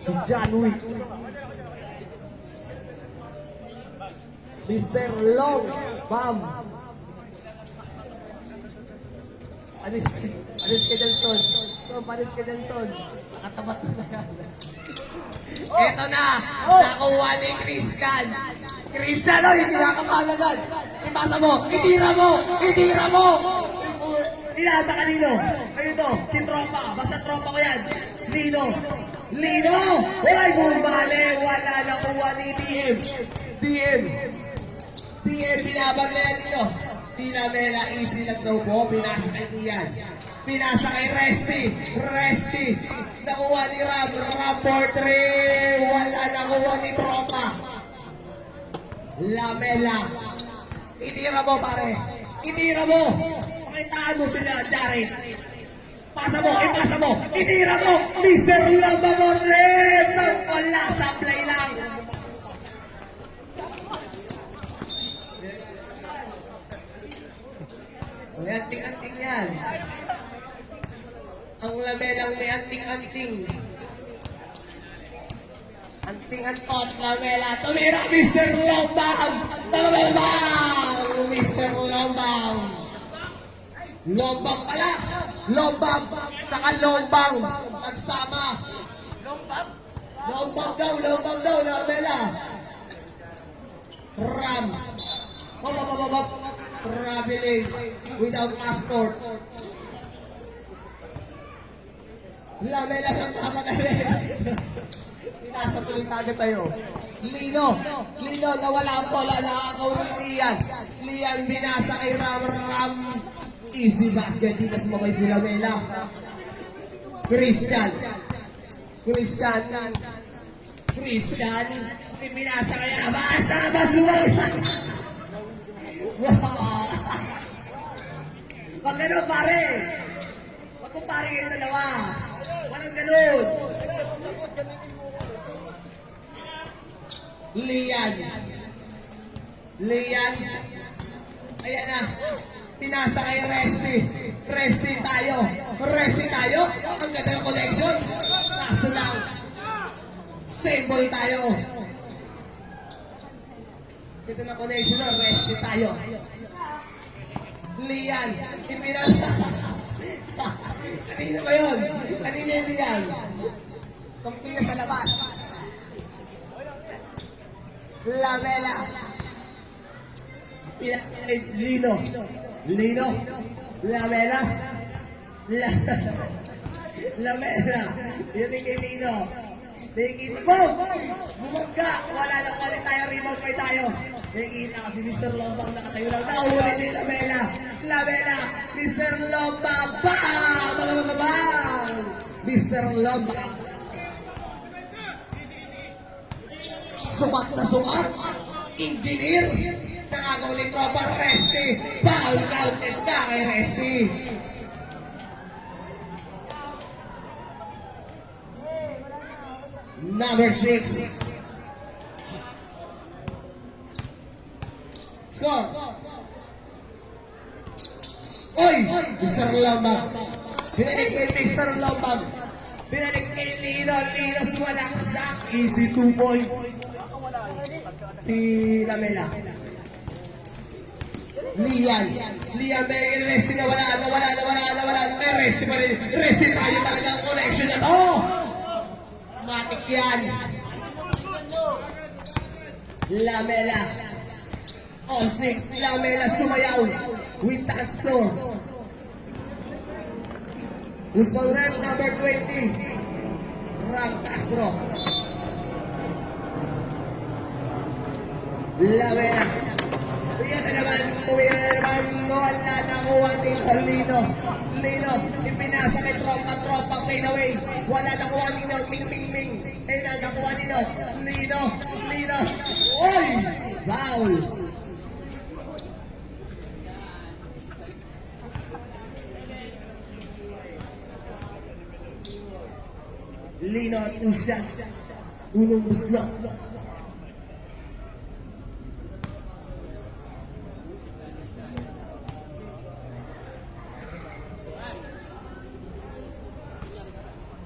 Si John Wick. Mr. Long Bam. Anis ka dyan, Ton. So, panis ka dyan, Ton. Nakatapat na yan. Ito na, nakuha ni Christian. Christian, oh, hindi nakapalagad. Ipasa mo, itira mo, itira mo. Inasa kanino? Ano ito? Si Tropa. Basta Tropa ko yan. Lino. Lino! Hoy, bumali. Wala nakuha ni DM. DM, binabag na yan dito. Tina Mela, easy na snow po. Pinasa kay Tian. Pinasa kay Resty. Nakuha ni Ram. Ram for 3. Wala nakuha ni Tropa. Lamela. Itira mo, pare. Itira mo. Pakitaan mo sila, Jared. Pasa mo, ipasa mo. Itira mo. Mr. Lamamorret. Wala, sablay lang. May anting-anting yan. Ang lamelang may anting-anting. Anting-antot, lamela. Tumira, Mr. Lombang! Talabang! Mr. Lombang! Lombang pala! Lombang! Saka Lombang! Nagsama! Lombang daw, lamela! Ram! Hop! Traveling without passport. Lamela ng kamatali. Nasa tuloy tayo tayo. Lino, nawala ang bola, nakakaunin ni Lian. Lian binasa kay Ram. Easy basket, dito sumabay si Lamela. Christian. Binasa kay Abas lumabas. Wow! Wag ganun, pare! Wag kong pare kayong dalawa! Walang ganun! Lian. Ayan na. Pinasa kay Resty tayo. Ang ganda ng connection. Kaso lang. Same ball tayo. Ito na connection na. Resty tayo. Lian. Ipinasa. Kanina ba yun? Kanina yung Lian. Pampina sa labas. Lamela. Lino. Lamela. Yun yung kay Lino. Nakikita mo! Bumagka! Wala na ulit tayo, rebound pa tayo. Nakikita kasi Mr. Lombang nakatayo lang. Nauulit ni Lamela. Mr. Lombang! Bang! Mr. Lombang. Sukat na sukat. Engineer. Nakagaw ni Tropa Resty. Foul counted na kay Resty. Number 6. Score. Oy! Mr. Lombang. Binalik kay Mr. Lombang. Binalik kay Lino. Lino sumalaksak. Easy 2 points. Si Lamela. Lian, may Resty na wala. May Resty pa rin. Resty tayo talaga ang connection na to. Matik yan. Lamela. All 6. Lamela sumayaw. With dance floor. Usman rep number 20. Ram Castro. Lamela. Tumira na naman. Wala nakuha ni Lino. Ipinasa kay Tropa, fade away. Wala nakuha ni Ming. Ayun na, nakuha ni Lino. Oy! Foul! Lino at Usha. Unong buslo.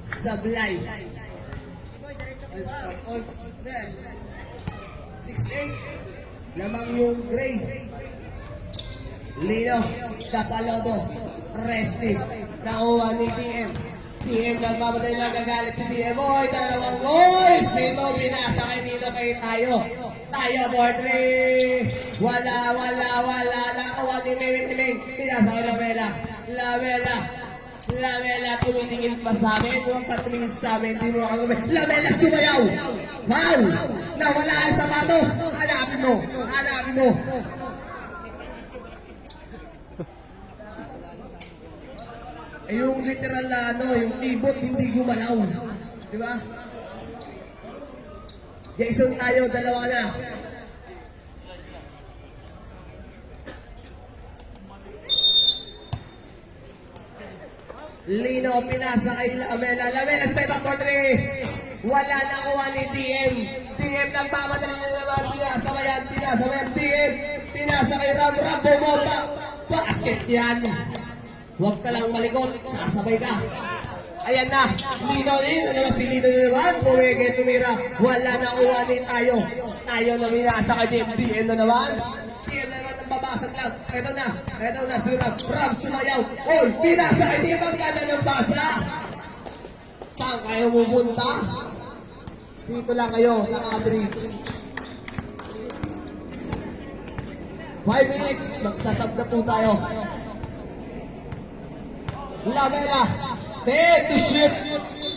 Sablay. All set. 6'8". Lamang yung gray. Lino, Kapalodo, resting. Nakuha ni TM. TM nagmamatay lang gagalit si TM. Oy, dalawang goals! Dito, binasa kay Nino kay Tayo. Tayo, board 3. Wala. Nakuha ni Miming. Binasa kay Lamela. Lamela, tumitingin pa sa amin. Huwag ka tumingin sa amin. Hindi mo ako gawin. Lamela, sumayaw! Foul! Nawala ang sapatos. Hanapin mo. Eh, yung literal na yung tibot, hindi gumalaw. Di ba? Jason tayo, dalawa na. Lino, pinasa kay Lamela. Lamela, step up for 3. Wala na kuha ni DM. DM nagmamadali na naman. Sinasabayan. DM, pinasa kay Ram. Bumaba. Basket yan. Huwag ka lang malikot. Kasabay ka. Ayan na. Lino din. Ano si Lino na naman? Tumira. Wala na kuha ni Tayo. Tayo na minasa kay DM. DM na naman. DM na naman ang babasag lang. Ito na. Si Ram sumayaw. Oy, pinasa kay DM ang gana ng basa. Saan kayo pupunta? Dito lang kayo sa Madrid. 5 minutes. Magsasab na po tayo. Lamela. To shoot.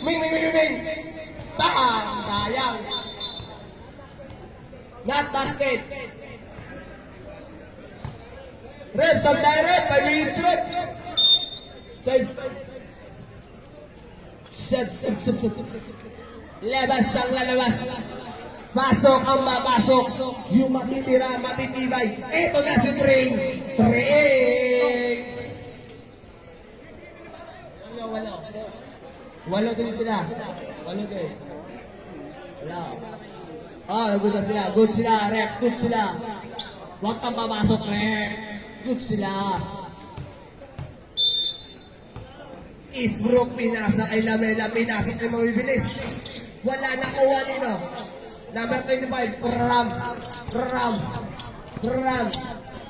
Ming. Bang! Sayang. Not basket. Red, sub direct. 5 minutes red. Save. Labas ang lalabas. Pasok ang mapasok. Yung matitira, matitibay. Ito na si Pring. Walo din sila. Walo din. Wala. Good sila. Rep. Good sila. Huwag kang papasok, rep. Good sila. Eastbrook, pinasa kay Lamela, pinasok kay mabibilis. Wala na kuha nino. Number 25, Ram.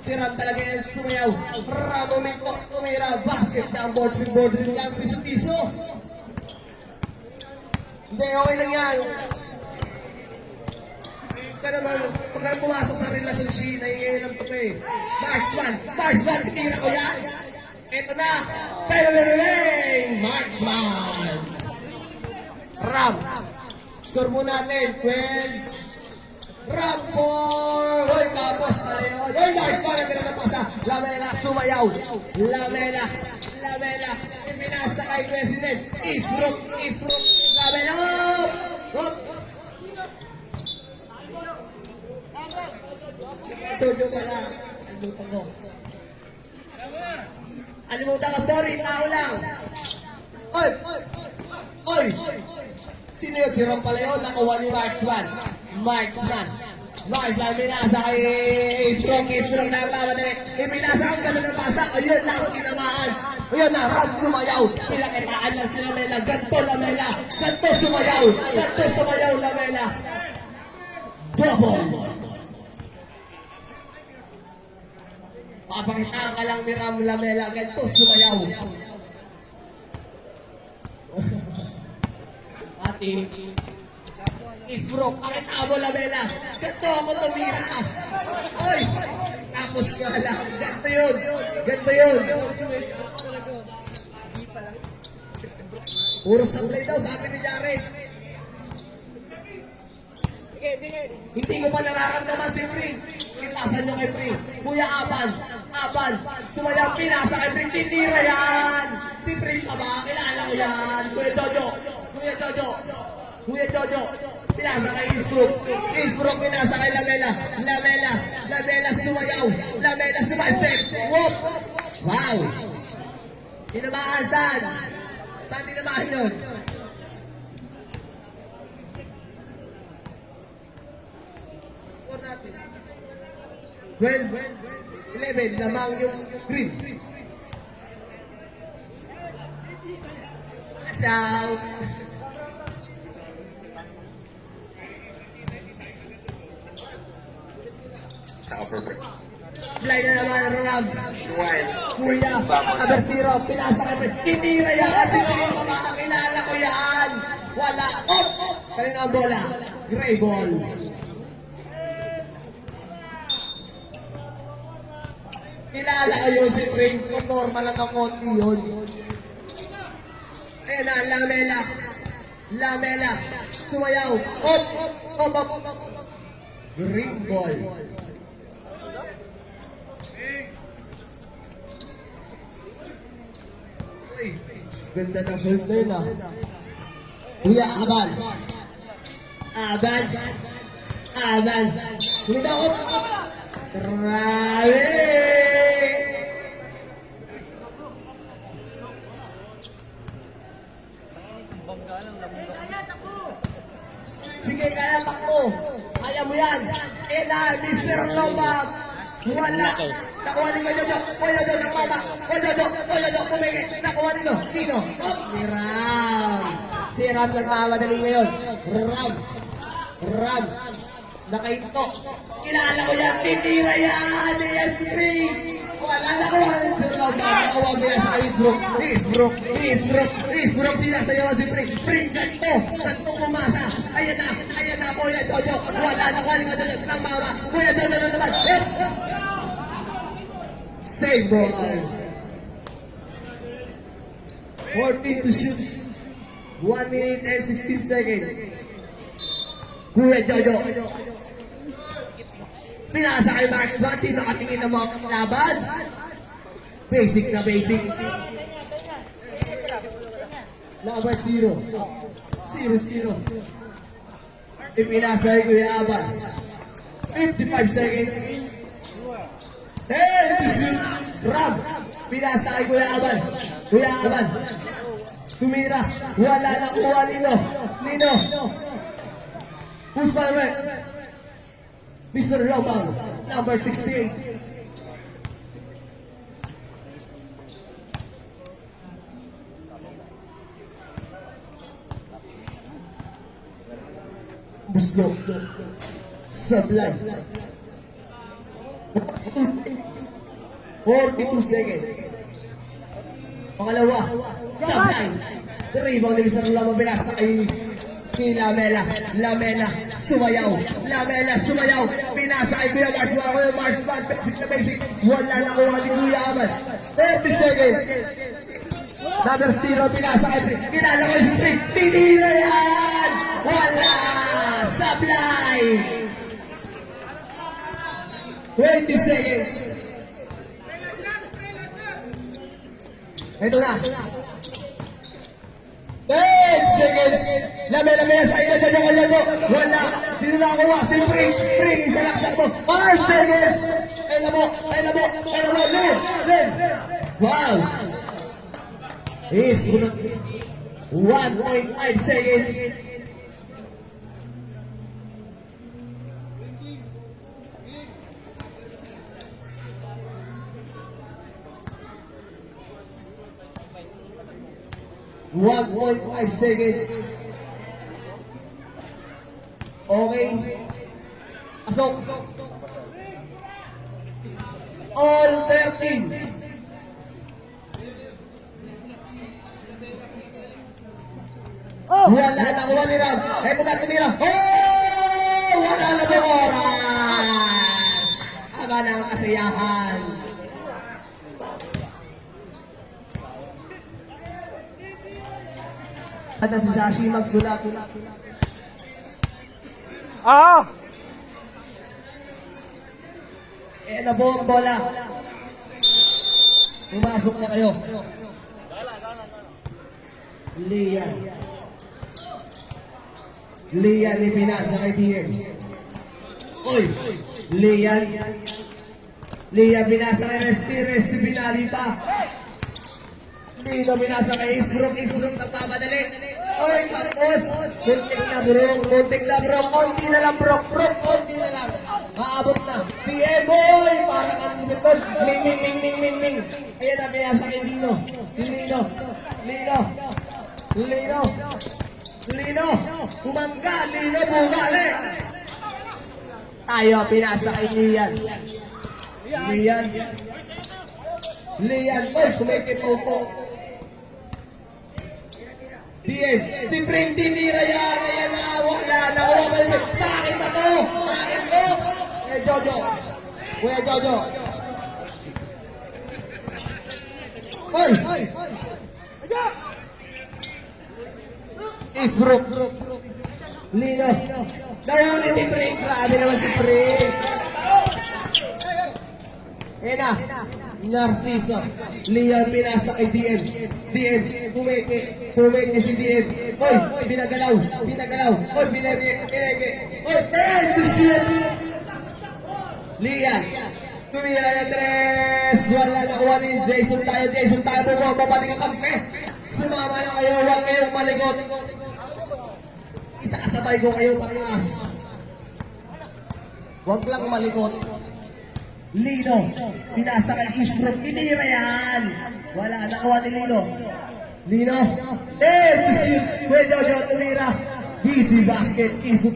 Si Ram talaga yung sumayaw. Ram, tumira, basket na ang board ring lang, piso-piso. Hindi, okay lang yan. Pag ka pumasok sa relasyon si naiilang ko eh. Marksman, titira ko yan. Ito na! Marksman! Ram! Score mo natin, 12. Ram 4! Hoy, tapos tayo. Hoy, Marksman! Ang ganda na pasa. Lamela, sumayaw. Lamela. Ipinasa kay President. Eastbrook. Lamela! Hop! Todo pala. Alimutan ko. Sorry, tao lang. Oy! Sino yun? Si Ram pala yun. Nakuha ni Marksman, binasa kay Eastbrook na mamadali. Ipinasa ang gano'n ng basa. Ayun na, tinamaan. Ayun na, Ram sumayaw. Pinakitaan lang si Lamela. Ganto, Lamela. Ganto sumayaw, Lamela. Double. Papakitaan ka lang ni Ram Lamela. Ganto sumayaw. Ati. Eastbrook, pakitabo Lamela. Ganto ako tumira. Oy! Tapos ka lang. Ganto yun. Puro sablay daw, sabi ni Jared. Hindi ko pa nararamdaman si Pring. Ipasan nyo kay Pring. Kuya Aban. Sumayang pinasa kay Pring. Titira yan. Si Pring ka ba? Kilala ko yan. Kuya Jojo. Pinasa kay Eastbrook. Pinasa kay Lamela. Sumayaw. Sumaystep. Whoop. Wow. Tinamaan saan? Saan tinamaan yun? Natin. 12, 11, lamang yung green. Asaw. sa upper break. Fly na naman, Ram. Meanwhile, Kuya, number 0, pinasa kay Fred. Tinira yan, si Fred, makakilala ko yan. Wala, oh! Kanina ang bola, gray ball. Kilala kayo si Fred, kung normal lang ang konti yun. Ayan na, Lamela. Lamela, sumayaw, op, op, op, op. Green ball. Ganda ng hold na yun ah. Kuya, Aban. Aban. Aban. Kumita ko. Grabe! Sige, kaya takbo. Kaya mo yan. Eh na, Mr. Lombard. Wala. Nakuha din ka dyan. Wala doon ang mama. Wala doon. Pumigay. Nakuha din doon. Dino. Op. Si Ram. Si Ram nagmamadali ngayon. Ram. Nakaito. Kilala ko yan. Titira yan. Yes, Spring. Wala nakuha. Mr. Lombard. Nakuha mo yan sa Isbrook. Sinasayaw si Spring. Spring, ganito. Ganito pumasa. Ayan na. Kuya Jojo. Wala nakuha din ka dyan. Ng mama. Kuya Jojo na naman. Save ball. 14 to shoot. 1 minute and 16 seconds. Kuya Jojo. Pinasa kay Max Bati. Nakatingin ng mga laban. Basic na basic. Laban 0. 0-0. Ipinasa kay Kuya Aban. 55 seconds. 10 to shoot. Ram. Pinasa kay Kuya Aban. Kuya Aban. Tumira. Wala na kuha Lino. Who's my man? Mr. Lobang. Number 68. Buslo. Sablay. 42 seconds. Pangalawa, Sablay. Rebound ni Mr. Lamang binasa kay Lamela. Sumayaw. Pinasa kay Kuya Mars. Basic. Wala na kuha ni Kuya Aman. 30 seconds. Number 0, pinasa kay Trick. Kilala ko si Trick. Tinira yan! Wala! Sablay! 20 seconds. Ito na. 10 seconds. Lamela sa iba na yung alam mo. Wala. Sino na kuha? Si Pring. Isa laksak mo. 5 seconds. Alam mo. Len. Wow. Is 1.5 seconds. Okay. Asok. All 13. Wala na kuha ni Ram. Ito na tinira. Oh! Wala na yung oras. Aba na ang kasayahan. At si Sashi magsulat. Na po ang bola. Pumasok na kayo. Lian ni pinasa kay Tier. Oy! Lian pinasa kay Resti pinali pa. Lino pinasa kay Isbrook nagpapadali. Oy, tapos! Muntik na bro. Konti na lang bro. Konti na lang. Maabot na. PM boy! Parang ang lumitod. Ming. Ayan na pinasa kay Lino. Lino! Umangga! Lino, bumali! Tayo, pinasa kay Lian. Lian. Lian. Oy, kumikipopo. DM. Si Pring tinira yan. Ayan na. Wala na. Sa akin ba to? Sa akin to. Jojo. Kuya Jojo. Oy. Isbrook. Lino. Nahuli ni Pring. Grabe naman si Pring. Ayan na. Narciso. Leon pinasa kay DM. DM. Pumeke si DM. Oy, pinagalaw. Oy, pineke. Oy, damn the shit. Leon. Tumira na 3. Wala nakuha ni Jason tayo po. Mabati ka kampe. Sumama na kayo. Huwag kayong maligot. Isakasabay ko kayo pataas. Huwag lang malikot. Lino, pinasa kay Isbrook. Tinira yan. Wala, nakuha ni Lino. Lino. To shoot. Kuya Jojo, tumira. Easy basket. Piso.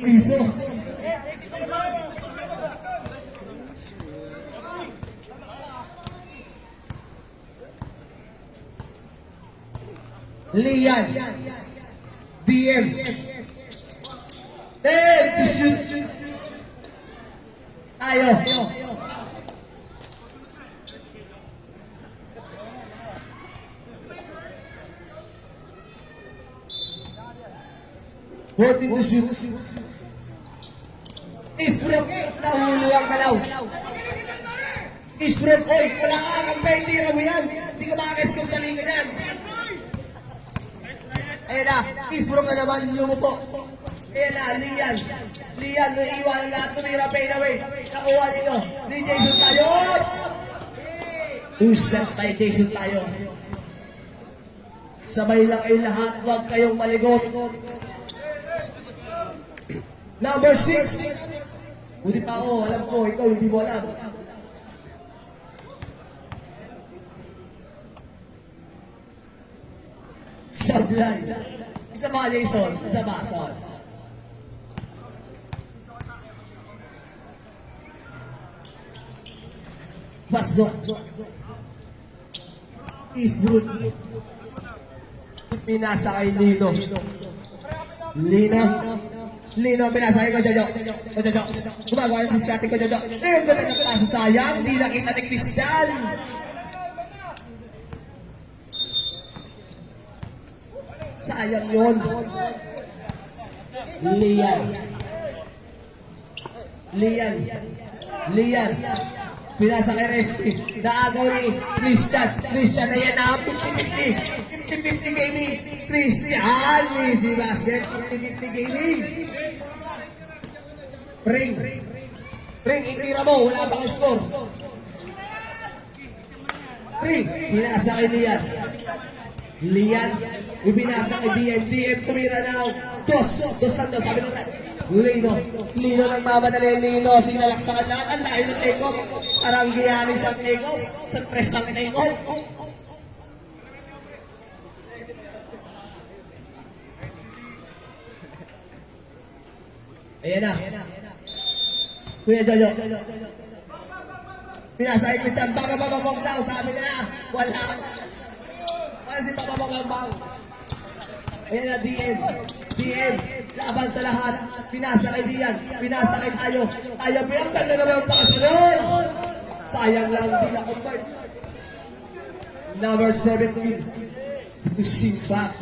Lian. DM. To shoot. Tayo. Holding to shoot. Isbrook. Nahuli ang galaw. Isbrook. Oy, wala ka kampe. Tira mo yan. Hindi ka makakascore sa liga yan. Ayan na. Isbrook na naman. Lumupo. Ayan na. Lian. Iwan lahat. Tumira. Fade away. Nakuha nito. Ni Jason tayo. Push-shot tayo. Jason tayo. Sabay lang kayo lahat. Huwag kayong maligot. Number 6. Buti pa ako, alam ko, ikaw hindi mo alam. Sablay. Isa ba, Jason? Isa ba, son? Pasok. Eastwood. Pinasa kay Lino. Lino, pinasa kay Jojo. Gumagawa yung diskarte ko, Jojo. Ang ganda ng klase, sayang. Hindi nakita ni Christian. Sayang yun. Lian. Pinasa kay Resty. Naagaw ni Christian na yan na 50-50. 50-50 gaming. Christian. Easy basket. 50-50 gaming. Pring, itira mo. Wala bang score. Pring. Pinasa kay Lian. Ibinasa kay DM. Tumira now. Dos lang daw. Sabi ng Lino nagmamadali. Lino. Sinalaksakan lahat. Ang layo ng take-off. Parang giyanin sa take-off. Sa press ang take-off. Ayan na. Kuya Jojo. Pinasa kay Christian. Baka bababong daw. Sabi na. Wala si bababong. Ayan na, DM. Laban sa lahat. Pinasa kay Lian. Pinasa kay Tayo. Tayo, ang ganda naman ang pakasunod. Sayang lang, di na convert. Number 17. Pushing back.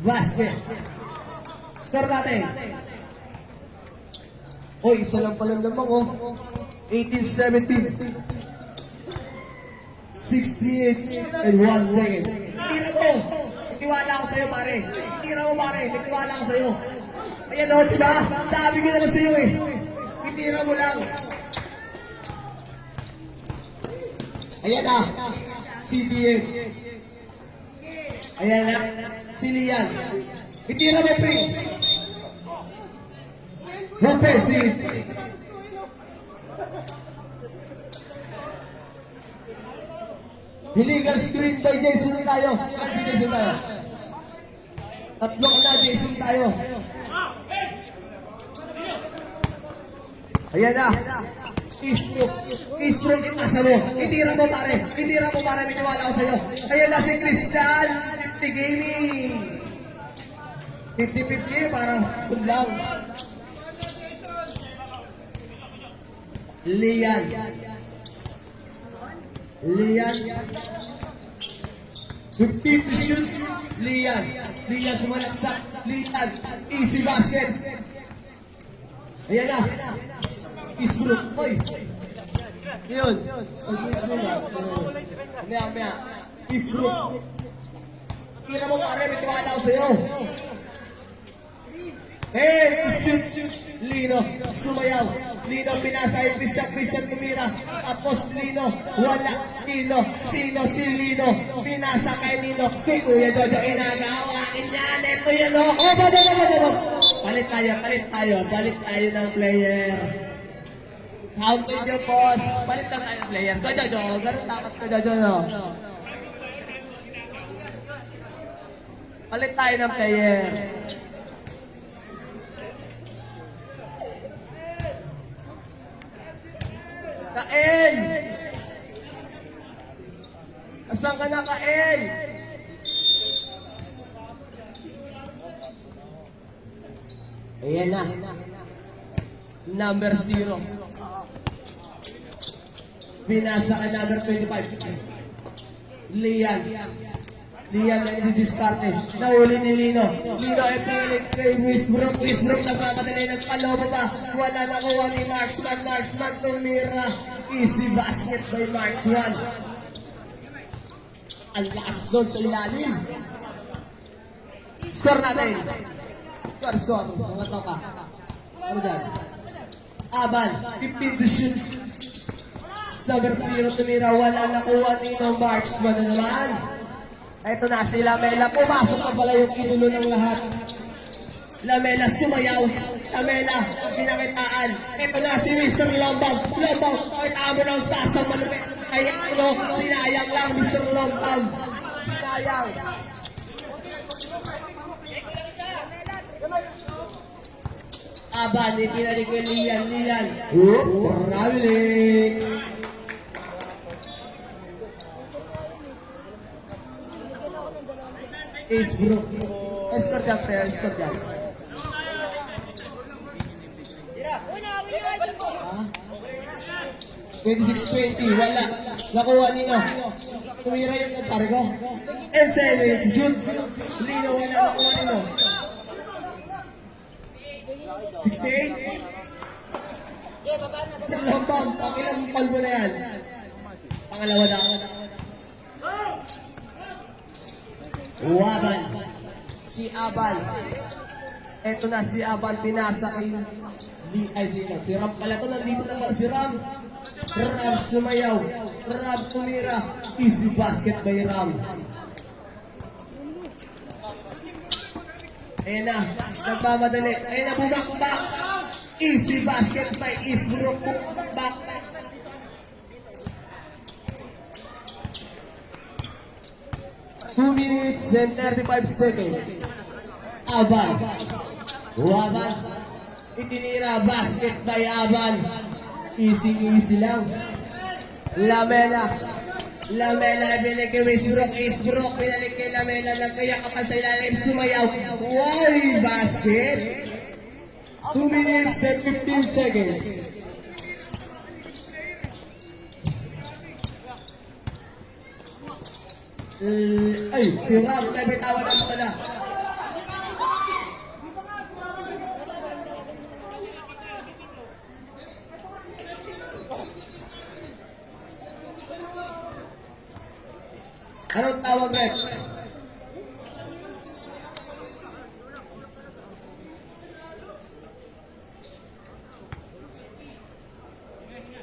Basket. Score natin. Oy, isa lang pala naman, oh. 18-17. 6 minutes and 1 second. Tira mo. Itiwala ako sa'yo, pare. Tira mo, pare. Itiwala ako sa'yo. Ayan, oh, diba? Sabi ko naman sa'yo, eh. Itira mo lang. Ayan na. CDM. Ayan na. Si Lian. Itira mo, pre. Hope, si... Illegal screen by Jason tayo. Si Jason tayo. Tatlo ka na, Jason tayo. Ayan na. Eastbrook, ipasa mo. Itira mo pare. Itira mo pare. Miniwala ko sa'yo. Ayan na si Christian. 50 gaming. 50-50. Parang lang. Lian. 50 to shoot. Lian sumalaksak. Lian. Easy basket. Ayan na. Eastbrook. Hoy. Yun. Maya. Eastbrook. Tira mo pare. May tiwala ko sa'yo. Hey, shoot. Lino. Sumayaw. Lino pinasa. Christian tumira. Tapos Lino. Wala. Lino. Sino si Lino? Pinasa kay Lino. Kay Kuya Jojo. Inagawain yan. Ito yan o. Oh, baba. Palit tayo ng player. Counted nyo, boss. Palit lang tayo ng player. Jojo. Ganun dapat ko, Jojo, no? Palit tayo ng player. Kain! Asan ka na, Kain? Ayan na. Number 0. Binasa ka number 25. Lian na i-discarte. Nahuli ni Lino. Lino ay pilit kay Westbrook. Westbrook nagmamadali. Nagpalobo pa. Wala nakuha ni Marksman. Tumira. Easy basket by Marksman. Ang lakas doon sa ilalim. Score natin. Score. Mga tropa. Ano dyan? Aban. 15 to shoot. Number 0 tumira. Wala nakuha ni Marksman na naman. Ito na si Lamela. Pumasok pa pala yung inulo ng lahat. Lamela sumayaw. Lamela pinakitaan. Ito na si Mr. Lombang. Pakita mo ng taas ang malupit. Ay, sinayang lang Mr. Lombang. Sinayang. Aban, ipinalig kay Lian. Traveling. Eastbrook. Escort dyan, pre. Escort dyan. 26-20. Wala. Nakuha Nino. Tumira yung Targo. And 7. Shoot. Lino. Wala nakuha Nino. 68. Sa Lombang. Pakilang palbo na yan. Pangalawa na. Waban. Si Aban. Eto na si Aban. Pinasa kay si Ram pala to. Nandito na pala si Ram. Ram sumayaw. Ram tumira. Easy basket by Ram. Ayan na. Nagmamadali. Ayan na. Bumakbak. Easy basket by Eastbrook. Bumakbak. Two minutes and 35 seconds. Aban. Waban. Itinira. Basket by Aban. Easy lang. Lamela. Binalik kay Westbrook. Binalik kay Lamela. Nagkayakapan sa ilalim. Sumayaw. Why basket? 2 minutes and 15 seconds. Ay, si Ram. Bitawan na pala. Anong tawag, Rep?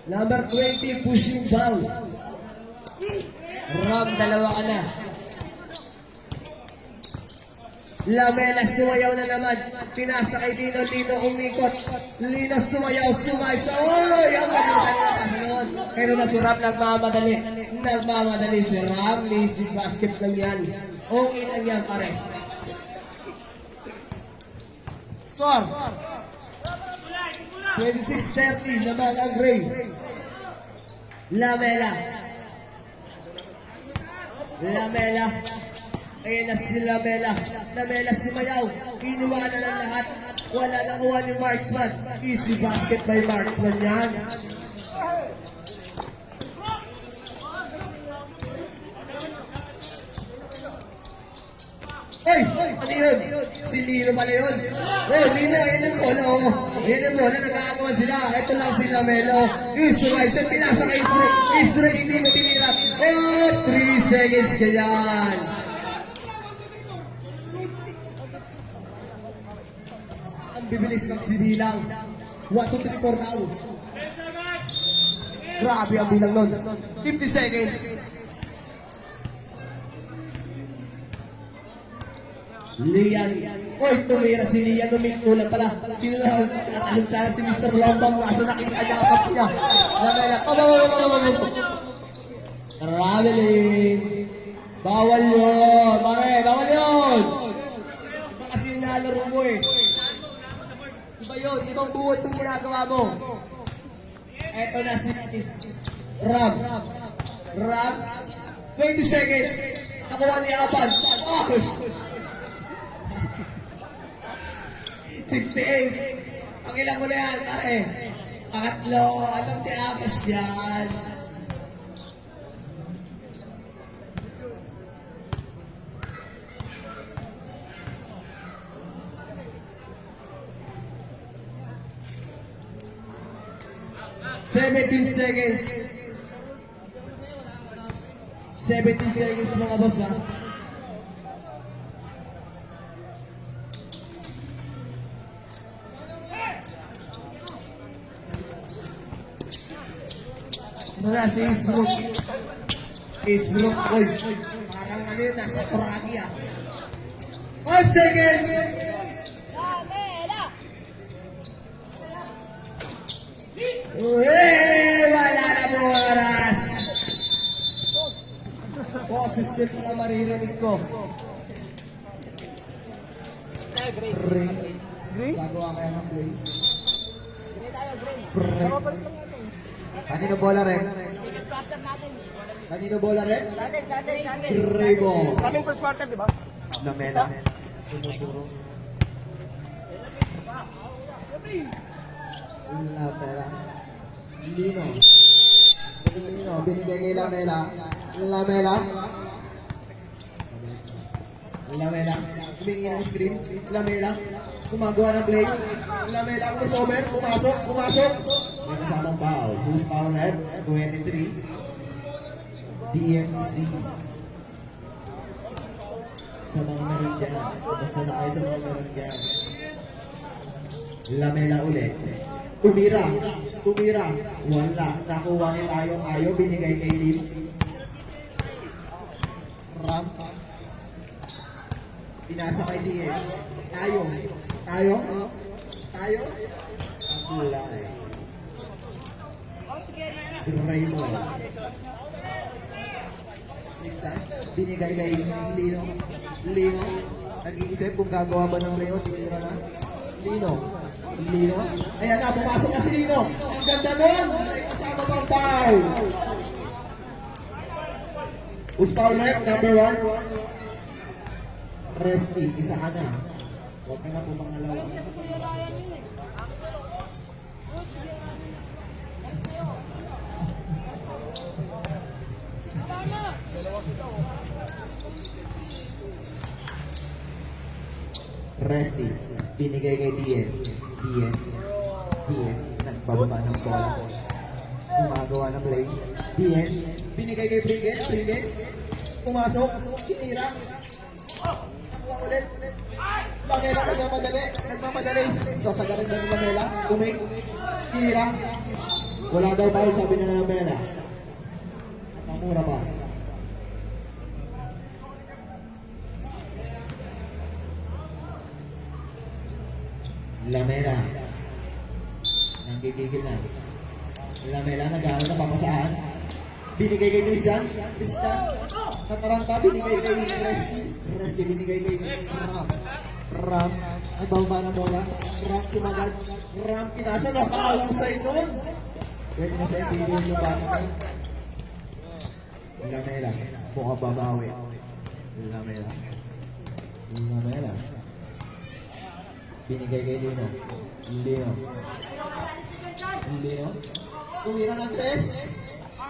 Number 20, pushing down. Ram, dalawa ka na. Lamela sumayaw na naman. Pinasa kay Lino. Lino umikot. Lino sumayaw. Sumayaw. Oh! Yung kanina na pasa noon. Pero na si Ram nagmamadali. Nagmamadali si Ram. Lazy basket lang yan. Okay lang yan pare. Score. 26-30. Naman ang Gray. Lamela. Lamela. Ayan na si Lamela. Lamela sumayaw. Kinuha na ng lahat. Wala nakuha ni Marksman. Easy basket by Marksman yan. Ay! Ano yun? Si Lino pala yun. Oh, Lino, ayan ang bola. Ayan ang bola. Nagkakagawa sila. Ito lang si Lamelo. Easy rise. Ang pinasa kay Isbrook. Isbrook hindi mo tinirap. Oh, 3 seconds ka yan. Ang bibilis magsibilang. 1, 2, 3, 4 now. Grabe ang bilang nun. 50 seconds. Lian. Oy, tumira si Lian. Umiulan pala. Sino na? Alam sana si Mr. Lombang. Kaso nakita niya kapag niya. Lamela. Traveling. Bawal yun. Pare, bawal yun. Iba kasi yung nalaro mo eh. Iba yun. Ibang buhat mong ginagawa mo. Eto na si Ram. Ram. 20 seconds. Nakuha ni Apan. Oh! 68. Ang ilang mo na yan, pare. Pangatlo. Anong tiapas yan? Seventeen seconds. 17 seconds mga boss ha. Wala si Isbrook. Isbrook, oy. Parang ano yun, nasa Kuragi ah. 5 seconds! Wala na po oras! Boses din pala maririnig ko. Green? Gagawa kayo ng play. Kanino bola rin? Kanino bola rin? Gray ball. Kaming first quarter, di ba? Lamela. Tumuturo. Lamela. Lino. Lino. Binigay kay Lamela. Lamela. Lamela. Humingi ng screen. Lamela. Gumagawa ng play. Lamela ang crossover. Pumasok. Pumasok. May kasamang foul. Who's foul net? 23. DMC. Sa mga meron dyan. Basta na kayo sa mga meron dyan. Lamela ulit. Tumira. Tumira. Wala. Nakuha ni tayong ayaw. Binigay kay Lim. Ram. Pinasa kay DM. Tayo. Tayo. Tayo. Wala. Raymond. Binigay kay Lino. Lino. Nag-iisip kung gagawa ba ng Raymond. Tinira na. Lino. Lino. Ayan na, pumasok na si Lino. Ang ganda nun. May kasama pang foul. Who's foul net? Number 1. Resty. Isa ka na. Huwag ka na po mangalawa. Resty. Binigay kay DM. DM. DM. Nagbababa ng bola. Gumagawa ng play. DM. Binigay kay Brigget. Brigget. Pumasok. Tinira. Nakuha ulit. Lamela nagmamadali. Nagmamadali. Sasagarin na ni Lamela. Tumig. Tinira. Wala daw foul, sabi na Lamela. Mamura pa. 5 Lamela. Nagigigil na. Lamela, nag-aaral na papasaan. Binigay kay Christian. Christian. Tataranta, binigay kay Resty. Resty, binigay kay Ram. Ram. Ay, baba na bola. Ram, sumagad. Ram, kinasa. Nakakausay nun. Pwede na sa ipili yung bata. Lamela. Mukhang babawi. Lamela. Lamela. Binigay kay Lino. Lino. Lino. Tumira ng tres.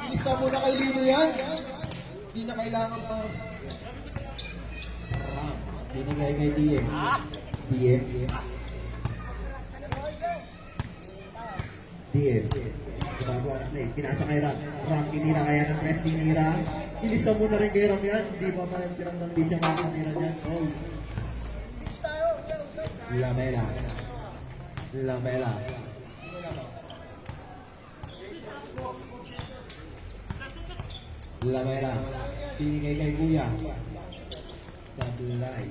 Ilista muna kay Lino yan. Hindi na kailangan pa. Ram. Binigay kay DM. DM. DM. Ginagawa na play. Pinasa kay Ram. Ram, tinira kaya ng tres. Tinira. Ilista muna rin kay Ram yan. Hindi pa man silang nang di siya makakatira yan. Oh. Lamela. Lamela. Lamela. Pinigay kay Kuya. Sablay.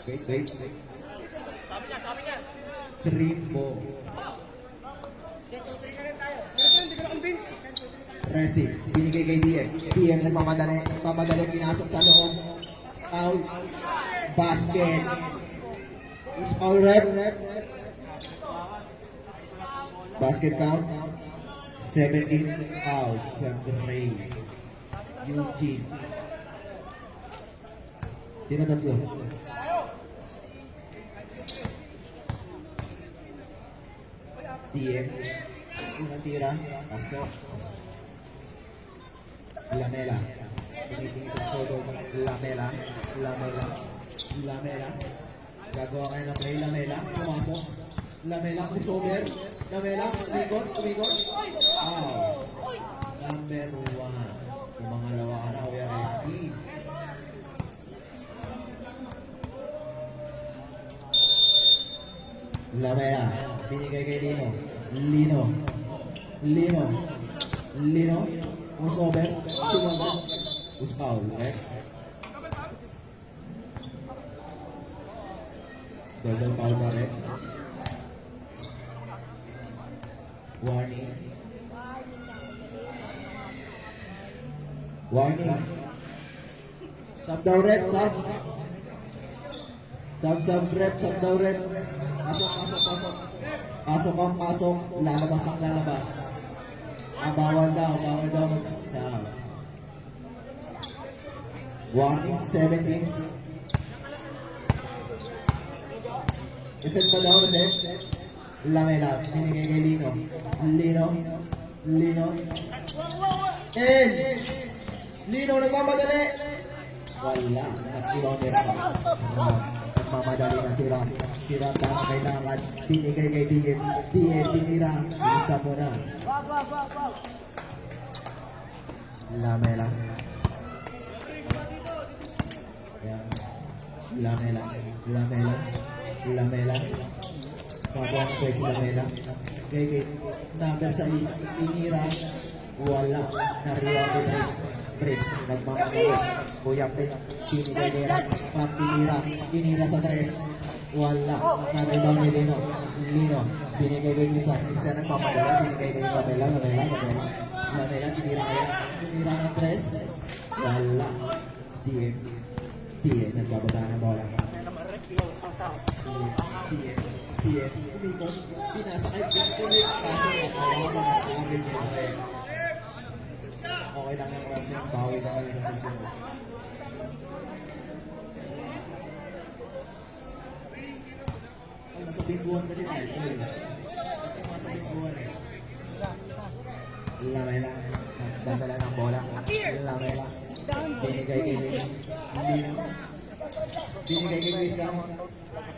Wait. Sabi niya. Trimbo. Resi. Binigay kay DM. DM nagmamadali pinasok sa loob. Foul. Basket. Is foul rep. Basket count. 17 fouls. Ray. Eugene. Tinatatlo. DM. Unang tira. Pasok. Lamela. Tinitingin sa scoreboard ng Lamela. Lamela. Gagawa kayo ng play. Lamela. Pumasok. Lamela. Crossover. Lamela. Umikot. Wow. Number 1. Kung mangalawa ka na, we are resting. Lamela. Binigay kay Lino. Crossover. Sumagot. Was foul, right? Double foul ba rin? Warning. Sub daw rep, sub. Sub rep, sub daw rep. Pasok. Lalabas. Bawal daw mag-sub. Warning 17. Reset pa daw, reset. Lamela, binigay kay Lino. Lino nagmamadali. Wala, nag-ibang nila pa. Nagmamadali na si Ram. Si Ram tama kailangan. Binigay kay DM. DM, tinira. Isa mo na. Lamela. Lamela. Pagawang ko si Lamela. Kay number 6. Tinira. Wala. Nariwang ko break. Nagmamadali. Kuya break. Binigay ni Ram. Tinira sa tres. Wala. Nariwang ni Lino. Binigay kay isa nagmamadali. Binigay kay Lamela. Lamela, tinira ng tres. Wala. DM, nagbababa ng bola. DM, umikot. Pinasa kay ulit. Kaso nakalaman na nakakabit niya. Okay lang ang rap niya. Bawi na kami sa susunod. Nasa bingguan kasi tayo. Nasa bingguan eh. Lamela. Nagdadala ng bola. Lamela. Binigay kay Lino. Binigay kay Christian.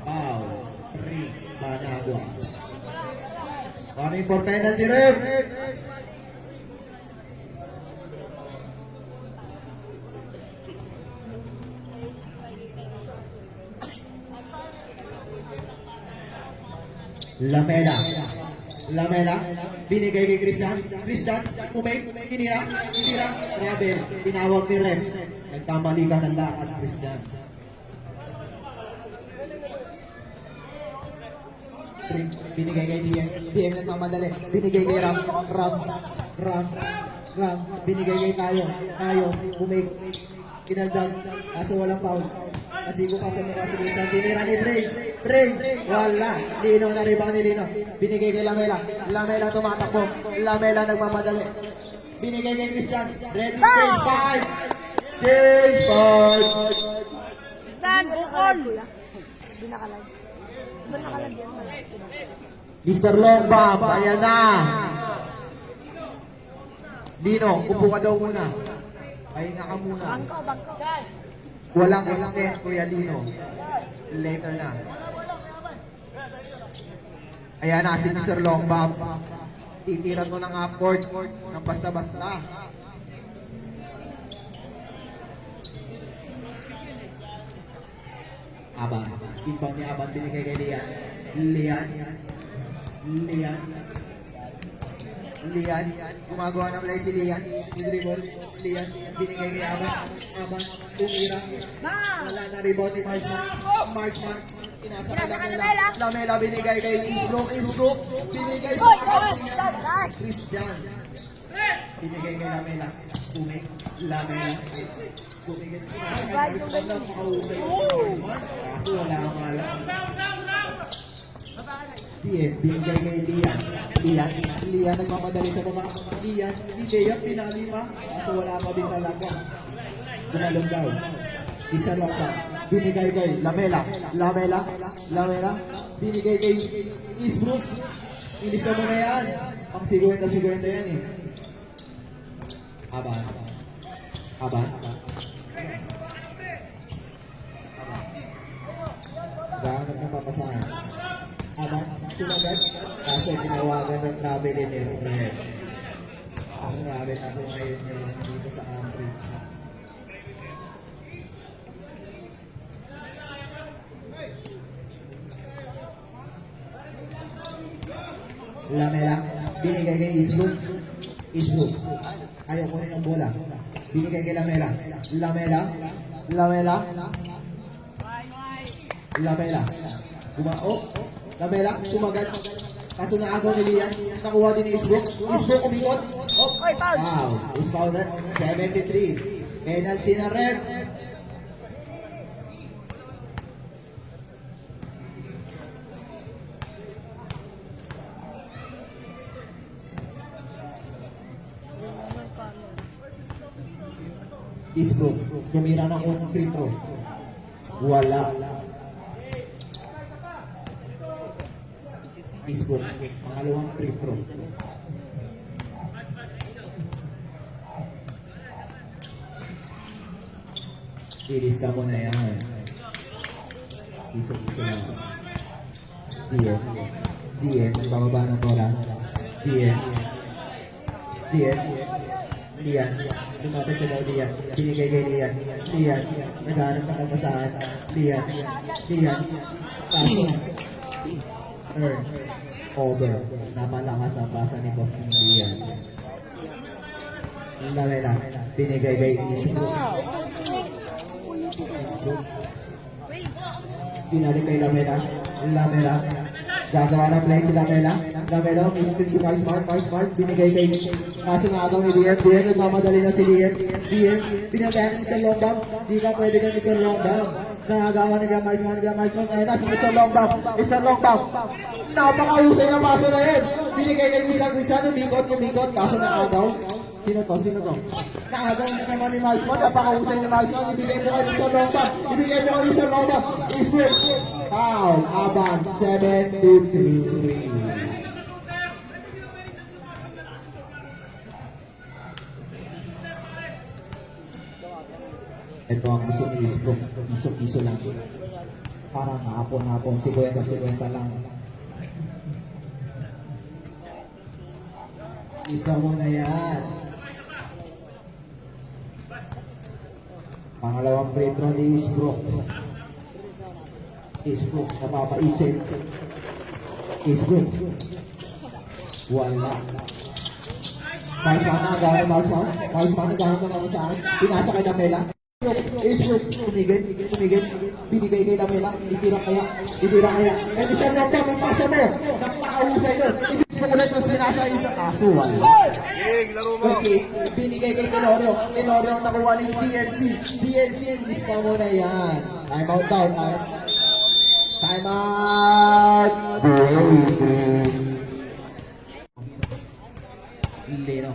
Foul. 3. Banaguas. Warning for penalty ref. Lamela. Binigay kay Christian. Tinira. Rabel. Tinawag ni ref. Nagkamali ka ng lakas, Christian. Binigay kay DM. DM nagmamadali. Binigay kay Ram. Binigay kay Tayo. Bumig. Kinagdag. Kaso walang foul. Asigo pa sa mukha si Vincent. Tinira ni Bray. Wala. Lino na rebound ni Lino. Binigay kay Lamela. Lamela tumatakbo. Lamela nagmamadali. Binigay kay Christian. Ready. Game 5. Game 5. Stan, bukol! Hindi nakalag. Ba nakalag yan? Mr. Longbam, ayan na. Lino, upo ka daw muna. Pahinga ka muna. Bangko. Walang extend, Kuya Lino. Later na. Ayan na si Mr. Longbam. Titiran mo ng upward ng basta-basta. Aban. Inbound ni Aban binigay kay Lian. Gumagawa ng play si Lian. Dribble. Lian. Binigay kay Aban. Tumira. Wala na rebound ni Marksman. Inasa kay Lamela. Lamela binigay kay Eastbrook. Binigay sa Christian. Binigay kay Lamela. Lamela. Bumigay. Inasa kay Marksman. Kaso wala kang alam. Binigay kay Lian nagmamadali sa baba. Lian, pinali pa. Kaso wala pa din talaga. Gumalong daw. Isa lang pa. Binigay kay Lamela. Binigay kay Eastbrook. Inisa mo na yan. Pang sigurita yan eh. Aban. Gaano na papasahan. Aban, sumagat. Kaso tinawagan ng travel in airport. Ang travel na po ngayon yun dito sa Cambridge. Lamela, binigay kay Eastbrook. Ayaw ko na yung bola. Binigay kay Lamela. Lamela, sumagat. Kaso naagaw ni Lian. Nakuha din ni Eastbrook. Eastbrook umikot. Wow, is foul at 73. Penalty na ref. Eastbrook, tumira ng unang free throw. Wala. Eastbrook, pangalawang free throw. Ilista mo na yan. Iso lang. DM, bababa ng bola. Lian, lumapit na daw Lian. Binigay kay Lian. Naghanap ng kapasahan. Lian. Kaso. Over. Napalakas ang pasa ni Boss Lian. Lamela, binigay kay Eastbrook. Binalik kay Lamela. Gagawa ng play si Lamela. Miss si Mars Smart. Binigay kay kaso nga agaw ni DM. Nagmamadali na si DM. Binagayan ni Mr. Longbam. Di ka pwede kang Mr. Longbam. Nagagawa ni Mars Smart. Ayun na si Mr. Longbam. Napakahusay na paso na yun. Binigay kay Mr. Cristiano. Umikot. Kaso na agaw. Sino to? Naagaw na naman ni Mars Smart. Napakahusay ni Mars Smart. Ibigay mo kay Mr. Longbam. Eastbrook. Foul. Aban 7-3. Ito ang gusto ni Eastbrook. Iso lang. Parang hapon. 50 lang. Isa mo na yan. Pangalawang free throw ni Eastbrook. Napapaisip. Eastbrook. Wala. Marsman, nagawin Marsman, nagawin ng kamasaan. Pinasa kay Lamela. Eastbrook, tumigil. binigay kay Lamela, itira kaya, and isang lomba, ang pasa mo, napakahusay nun, ibig mo ulit, mas pinasa yung sa kaso, wala. Okay, binigay kay Tenorio ang nakuha ni DNC, lista mo na yan, time out daw, time out, Lino.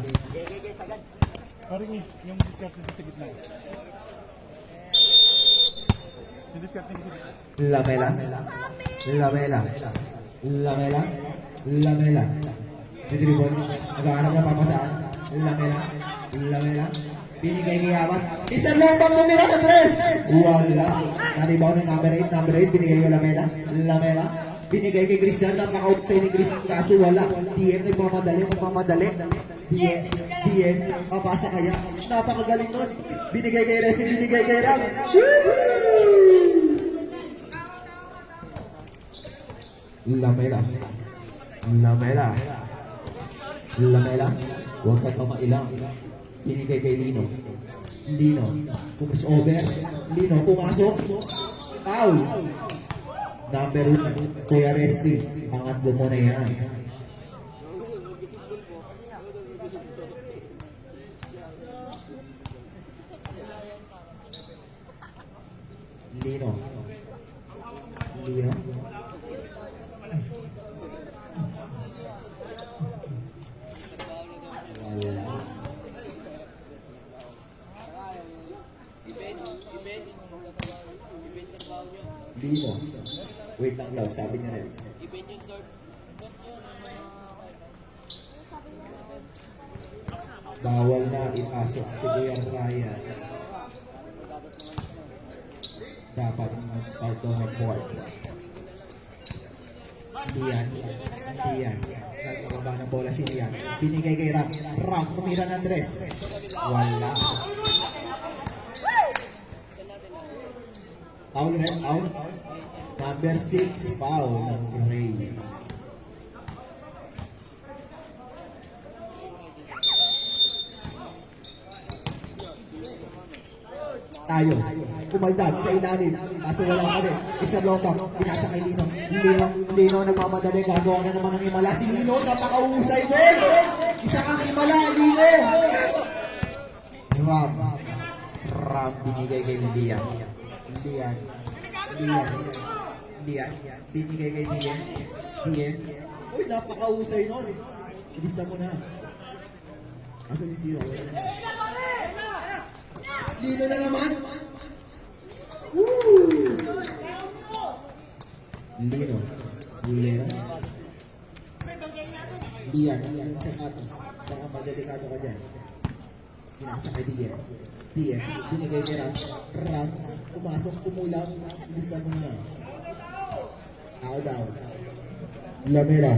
Parang yung discount nito sa gitna. Yung discount nito sa gitna. Lamela. Titribon, nag-aanap na papasaan. Lamela. Binigay kay Yamas. Isang lombang numero na 3. Wala. Naribaw ng number 8. Binigay kay Lamela. Binigay kay Christian. Napaka-outside ni Christian. Kaso wala. DM nagmamadali. DM. Papasa kaya. Napakagaling nun. Binigay kay Resi. Binigay kay Ram. Lamela. Huwag ka pamailang. Binigay kay Lino. Pumus over. Lino, pumasok. Foul. Number 1, Kuya Resty. Pangatlo mo na yan. Lino. Wala. Lino. Wait lang daw, sabi niya rin. Bawal na ipasok si Kuya Ryan. Dapat mag-start to report. Diyan. Nagkakaba ng bola si Diyan. Binigay kay Ram. Tumira ng Andres. Wala. Foul. Number 6, foul ng Ray. Tayo. Kumaldad sa ilalim. Kaso wala pa din. Isang lombang. Pinasa kay Lino. Lino nagmamadali. Gagawa na naman ng himala. Si Lino, napakahusay mo. Isa kang himala, Lino. Ram. Binigay kay Lian. Binigay kay Dian. Uy, napakahusay nun. Silista mo na. Asa ni Siro? Lino na naman. Woo! Lino. Dian. Sa atas. Baka madelikado ka dyan. Pinasa kay Dian. Binigay kay Ram. Pumasok, kumulang. Silista mo na. Out. Lamela.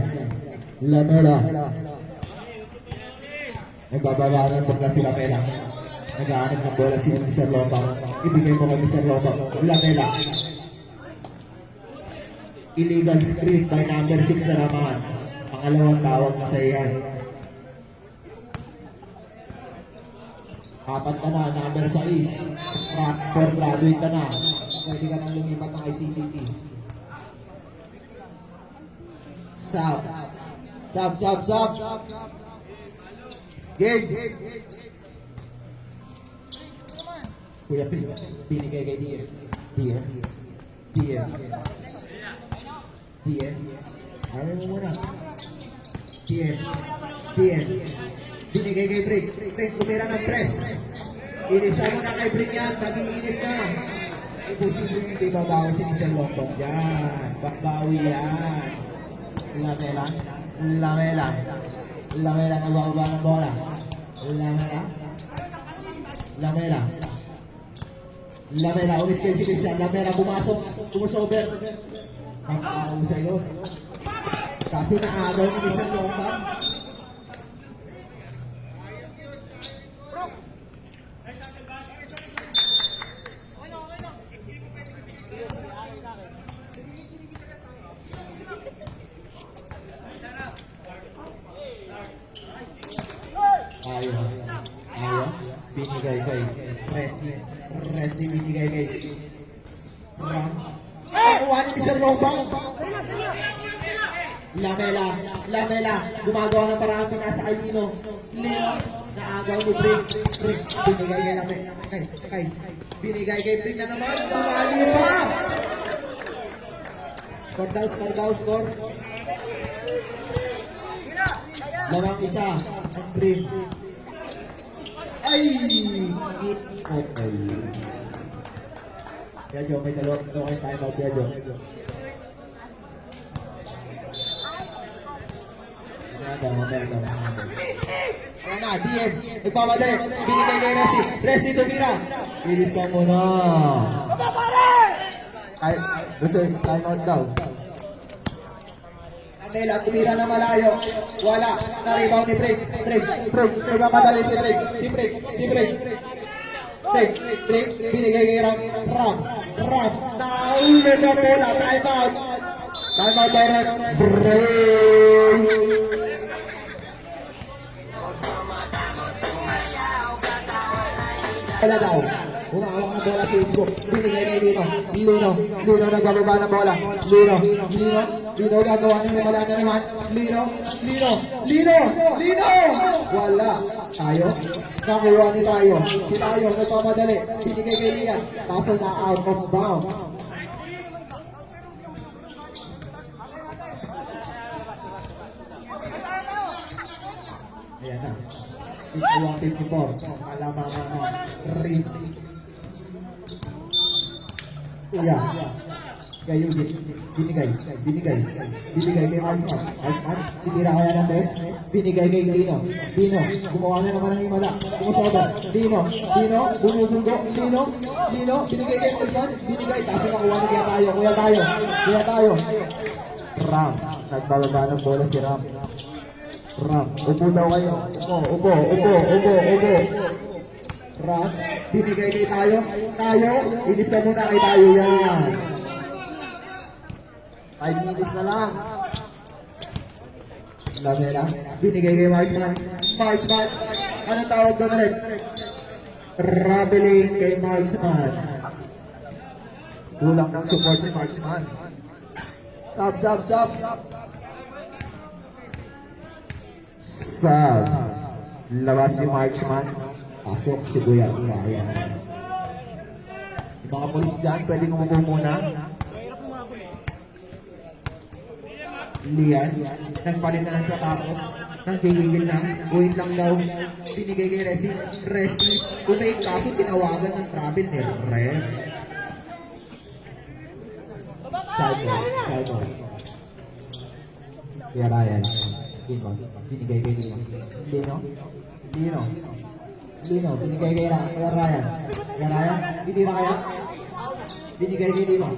Nagbababa ng bola si Lamela. Nag-aanap ng bola si Mr. Lopang. Ibigay mo kay Mr. Lopang. Lamela. Illegal screen by number 6 na naman. Pangalawang tawag na sa iyan. Apat ka na, number 6. For graduate ka na. Pwede ka nang lumipat ng ICCT. Sub. Game. Kuya Pil, binigay kay Dian. Ayaw mo muna. Dian. Binigay kay Brick. Tumira ng press. Inisa mo na kay Brick yan. Nag-iinit na. Imposible hindi babawi si Mr. Lombong. Yan. Bakbawi yan. Lamela. Nabababa ng bola. Lamela. Umis kayo si Christian. Lamela pumasok. Over. Nakakausay yun. Kaso naagaw ni Mr. Lombong. Ayaw. Binigay kay Resty. Binigay kay Ram. Nakuha ni Mr. Robang. Lamela. Gumagawa ng paraan, pinasa kay Lino. Lino. Naagaw ni Brick. Binigay kay Lamela. Binigay kay Brick na naman. Tumali pa. Score. Lamang isa. Ang Brick. Ay! Hit. Okay. Piaggio, may dalawa kayo time out, Piaggio. Ayan na, DM. Nagpamadali. Binigay kay Resi. Resi, tumira. Ilisan mo na. Ay, gusto, time out daw. Amela, tumira na malayo. Wala. Na-rebound ni Brick. Nagpamadali si Brick. Brick, binigay kay Ram. Naulid na bola. Time out. Direct. Break. Wala daw. Umawak ng bola sa Facebook. Binigay kay Lino. Lino nagbababa ng bola. Lino gagawa ng wala na naman. Lino. Wala. Tayo. Nakuha ni Tayo. Si Tayo nagpamadali. Binigay kay Lian. Kaso na out of bounds. Ayan na. 51-54. Kalamangan na. Rim. Iya. Kayo binigay kay Marsman. Sinira kaya ng test. Binigay kay Lino. Gumawa na naman ng himala. Kumusoba. Lino, bumubundo. Lino, binigay kay Marsman. Kaso nakuha na Kuya tayo. Ram. Nagbababa ng bola si Ram. Upo daw kayo. Upo. Ram, binigay kay Tayo. Ilisa mo na kay Tayo yan. 5 minutes na lang. Lamela, binigay kay Marksman. Anong tawag doon ulit? Traveling kay Marksman. Kulang ng support si Marksman. Sub. Labas si Marksman. Pasok si Kuya. Ayan. Yung mga polis dyan, pwedeng umupo muna. Lian, nagpalit na ng sapatos. Nagigigil na. Wait lang daw. Binigay kay Resi. Kumake kaso tinawagan ng travel ni Rem. Side. Kuya Ryan. Binigay kay Lino, binigay kay Ryan. Hindi na kaya? Binigay kay Lino.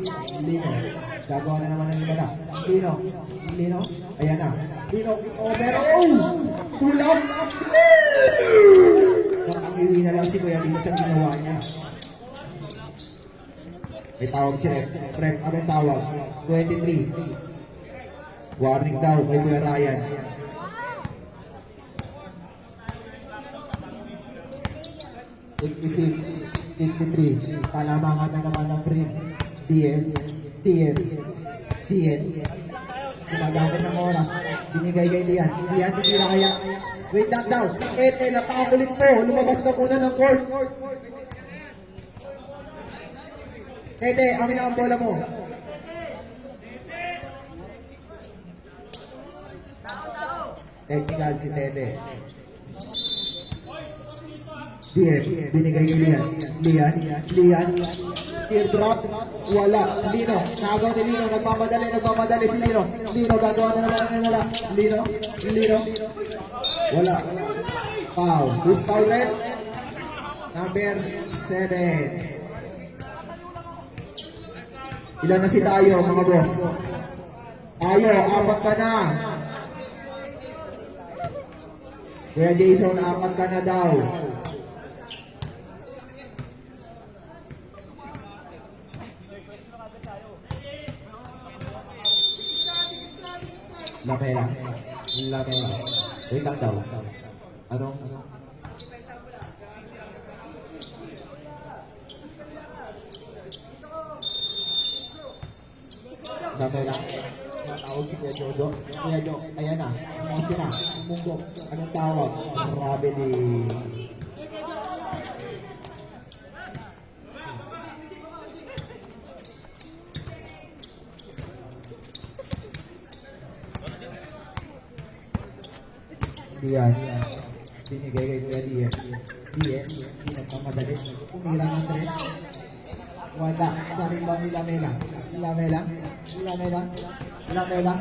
Gagawa na naman ng iba na. Lino, ayan na. Lino, over. Kulang. Nakang-iwi na lang si Kuya Lino sa ginawa niya. May tawag si Rep. Anong tawag? 23. Warning daw kay Kuya Ryan. 53. Kalamangan na naman ng Brim. DN. Gumagamit ng oras. Binigay kay Lian. Hindi na kaya. Wait lang daw. Napakakulit mo. Lumabas ka muna ng court. Amin ang bola mo. Technical si Tete. Binigay kay Lian. Teardrop. Wala. Lino. Nagaw ni Lino. Nagmamadali si Lino. Gagawa na naman ang wala. Lino. Wala. Foul. Who's foul red? Number 7. Ilan na si Tayo, mga boss? Tayo, 4 ka na. Kuya Jason, 4 ka na daw. Lamela. Wait lang daw. Ano? Lamela. Natawag si Kuya Jojo. Kuya Jo, ayan na. Kasi na. Munggo. Anong tawag? Traveling. Diyan. Binigay kay Kuya Diyan. Diyan. Hindi nagmamadali. Umira ng tres. Wala. Sa rebound ni Lamela. Lamela. Lamela. Lamela.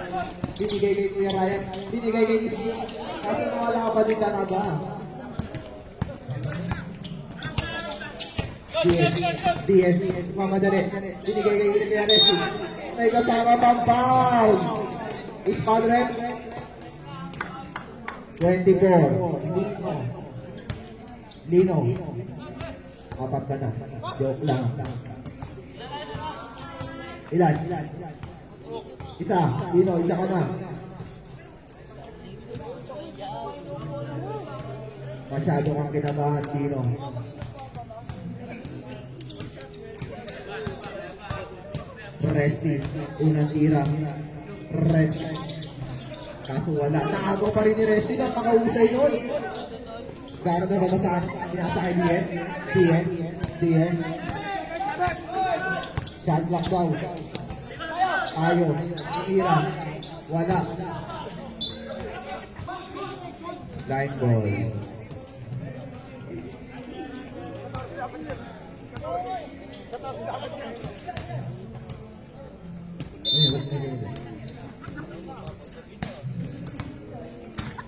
Binigay kay Kuya Ryan. Binigay kay Diyan. Kasi nawala ka pa din talaga. Diyan. Diyan. Mamadali. Binigay kay Kuya Resi. May kasama pang foul. Is-foul rep. 24. Lino. Apat ka na. Joke lang. Ilan? Isa. Lino, isa ka na. Masyado kang kinabahan, Lino. Resti. Unang tira. Resti. Kaso wala. Nakagaw pa rin ni Resti na makahusay nun. Gano'n na ba saan? Pinasa kay Dien? Dien? Dien? Shot block daw. Ayaw. Ira. Wala. Line ball.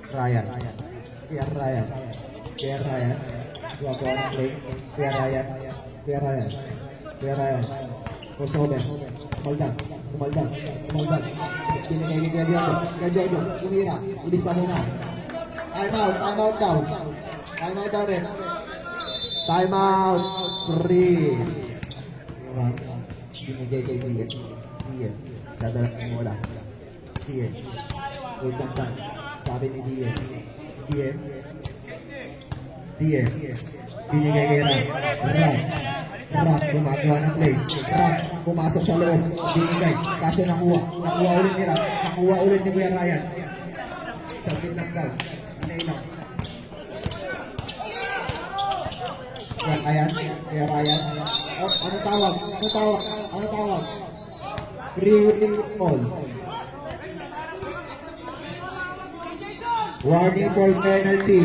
Ryan. Pierre Ryan. Pierre Ryan. Dua ko ang play. Pierre Ryan. Pierre Ryan. Pierre Ryan. Crossover. Kumaldan. Kumaldan. Kumaldan. Binigay ni Kuya Jojo. Kuya Jojo. Umira. Ilis na muna. Time out. Time out daw. Time out daw rin. Time out. Free. Binigay kay Dian. Dian. Dadalang ang wala. Dian. Uy, tantang. Sabi ni Dian. Dian. Dian. Binigay kay Ram. Ram. Ram. Gumagawa ng play. Ram. Pumasok sa loob. Binigay. Kaso nakuha. Nakuha ulit ni Ram. Nakuha ulit ni Kuya Ryan. Sabit lang daw. Inay lang. Kuya Ryan. Kuya Ryan. Oh, ano tawag? Ano tawag? Ano tawag? Free ball. Warning for penalty.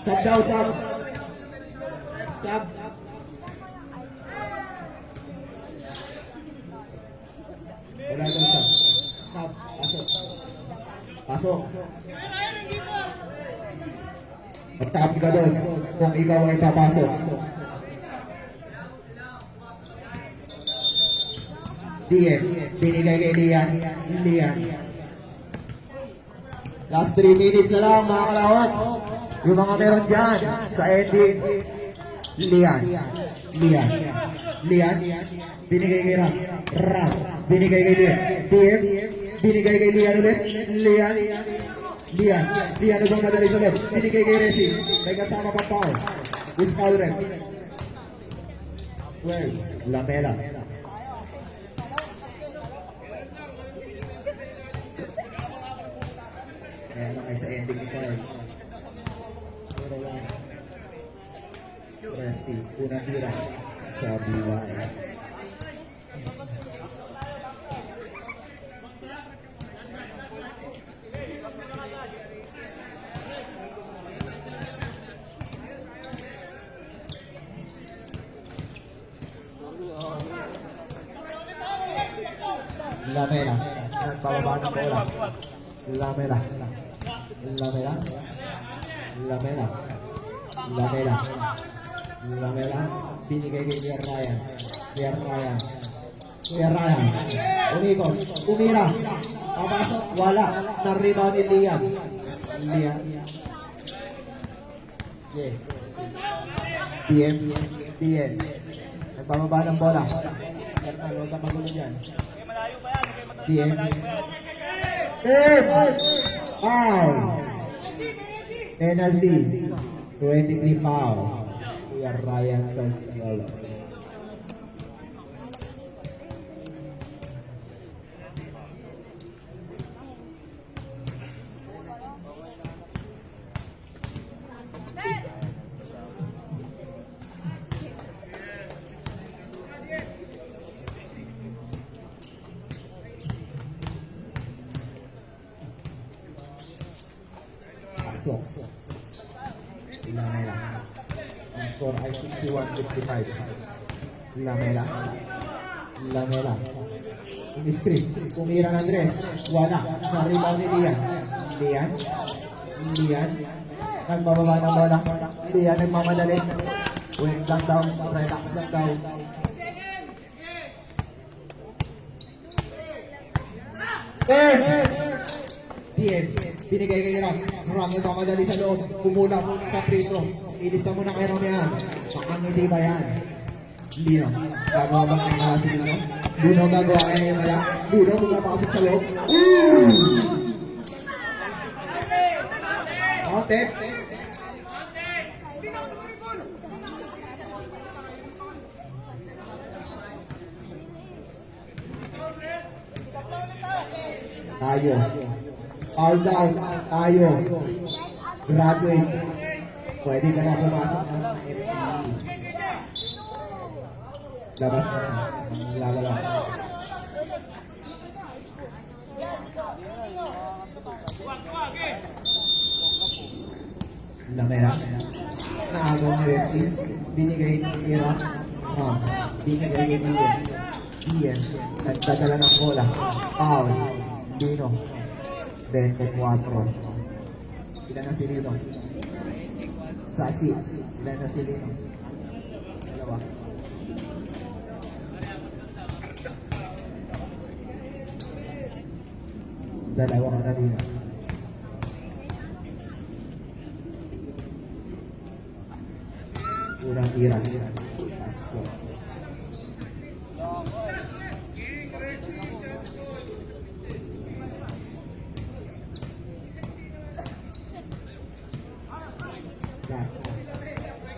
Sub daw, sub. Sub. Wala daw sub. Sub. Pasok. Pasok. Magtabi ka doon kung ikaw ay papasok. Dian. Binigay kay Lian. Lian. Last 3 minutes na lang mga kalahok. Yung mga meron dyan sa ending. Lian. Lian. Lian. Binigay kay Ram. Ram. Binigay kay Lian. Dian. Binigay kay Lian ulit. Lian. Lian. Lian ubang madali sa left. Binigay kay Resi. May kasama pa foul. With foul rep. Well, Lamela. Kaya lang ay sa ending ni Carl. Pero lang. Resti. Unang tira. Sa BY. Lamela. Nagpababa ng bola. Lamela. Lamela. Lamela. Lamela. Lamela. Binigay kay Pierre Ryan. Pierre Ryan. Pierre Ryan. Umikot. Umira. Papasok. Wala. Na-rebound ni Lian. Lian. Yeah. DM. DM. Nagpababa ng bola. Hernando, huwag ka magulo dyan. Malayo pa yan. DM. Malayo pa yan. Foul. Penalty. 23 foul. Kuya Ryan Santiago. Pasok. Lamela. Ang score ay 61-55. Lamela. Lamela. Indiscreet. Kumira ng Andres. Wala. Naribaw ni Lian. Lian. Lian. Nagbababa ng bola. Lian nagmamadali. Wait lang daw. Relax lang daw. Dien, binigay kay Ram. Ram nagmamadali sa loob. Kumulap sa free throw. Ilista mo na kay Ram yan. Bakang hindi ba yan? Hindi no. Gagawa ba ng mga sila no? Buno gagawa kay Nemala. Buno magpapakasok sa loob. Outet. Tayo. All down. Tayo. Graduate. Pwede ka na pumasok ng FPE. Labas na. Lalabas. Lamela. Naagaw ni Resty. Binigay ni Ram. Binigay ni Dian. Dian. Nagdadala ng bola. Foul. Dino. 24. Ilan na si Lino? Sashi. Ilan na si Lino? Dalawa. Dalawa ka na Lino. Unang tira. Pasok.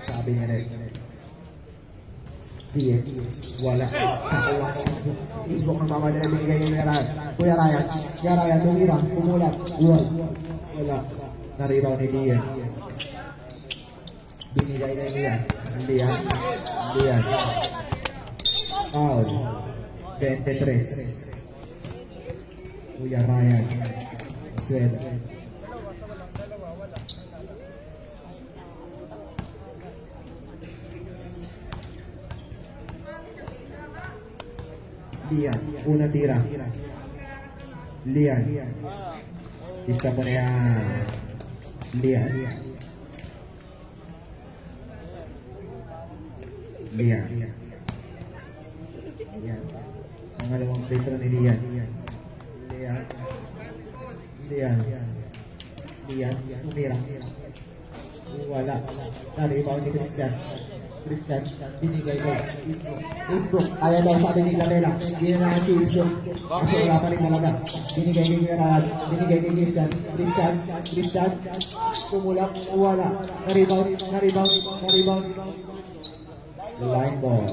Sabi niya rin. Diyan. Wala. Nakuha ni Isbok. Isbok ang mamadala binigay niya Kuya Ryan. Kuya Ryan. Kuya Ryan. Tumira. Pumulat. Wala. Naribaw ni Diyan. Binigay kay Diyan. Diyan. Diyan. Foul. 23. Kuya Ryan. Suela. Lian, una tira. Lian. Lista mo na yan. Lian. Lian. Lian. Pangalawang petro ni Lian. Lian. Lian. Lian. Umira. Wala. Naribaw ni Christian. Christian, binigay ko. Facebook. Kaya daw sabi ni Lamela. Ginanahan si Facebook. Kasi wala pa rin talaga. Binigay ni Ginanahan. Binigay ni Christian. Christian. Kumulak. Wala. Naribound. Line ball.